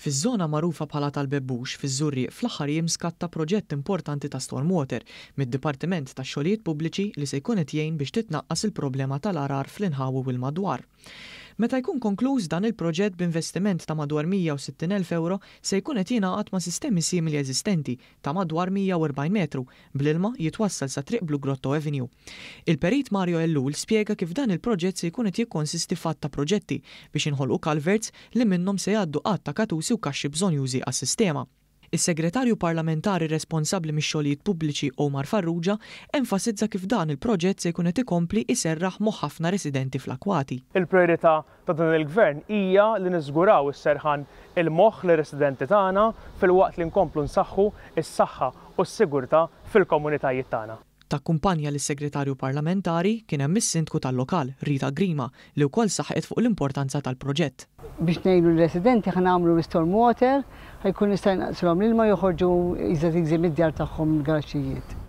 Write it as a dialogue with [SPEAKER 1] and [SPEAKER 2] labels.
[SPEAKER 1] Fiż-żona magħrufa bħala tal-Bebbux fiż-Żurrieq fl-aħħar jiem skatta proġett importanti ta' stormwater mid-Dipartiment tax-Xogħlijiet Pubbliċi li se jkun qed jgħin biex titnaqqas il-problema tal-arar fl-inħawi u l-madwar. Meta jkun konkluż dan il-proġett b'investiment ta' madwar 160,000 euro se jkun qed jingħaqad ma' sistemi simili eżistenti ta' madwar 140 metru bl-ilma jitwassal sa triq Blue Grotto Avenue. Il-perit Mario Ellul spjega kif dan il-proġett se jkun qed jikkonsisti f'att ta' proġetti biex inħolqu culverts li minnhom se jgħaddu qatt ta' katusi u kaxxi bżonjużi għas-sistema. Is-Segretarju Parlamentari responsabbli mix-xogħlijiet pubbliċi Omar Farrugia enfasizza kif dan il-proġett se jkun qed ikompli iserraħ moħħ ħafna residenti fl-Akwati.
[SPEAKER 2] Il-priorità ta' dan il-Gvern hija li niżguraw is-serħan il-moħħ lir-residenti tagħna filwaqt li nkomplu nsaħħu is-saħħa u s-sigurtà fil-komunitajiet tagħna.
[SPEAKER 1] Takkumpanja lis-Segretarju Parlamentari kien hemm is-Sindku tal-lokal Rita Grima li wkoll saħqet fuq l-importanza tal-proġett.
[SPEAKER 3] Biex ngħidu l-residenti ħanamlu stormwater ħajkun nista' jnaqsulhom l-ilma joħorġu iżgħid mid-djar tagħhom il-garaxxijiet.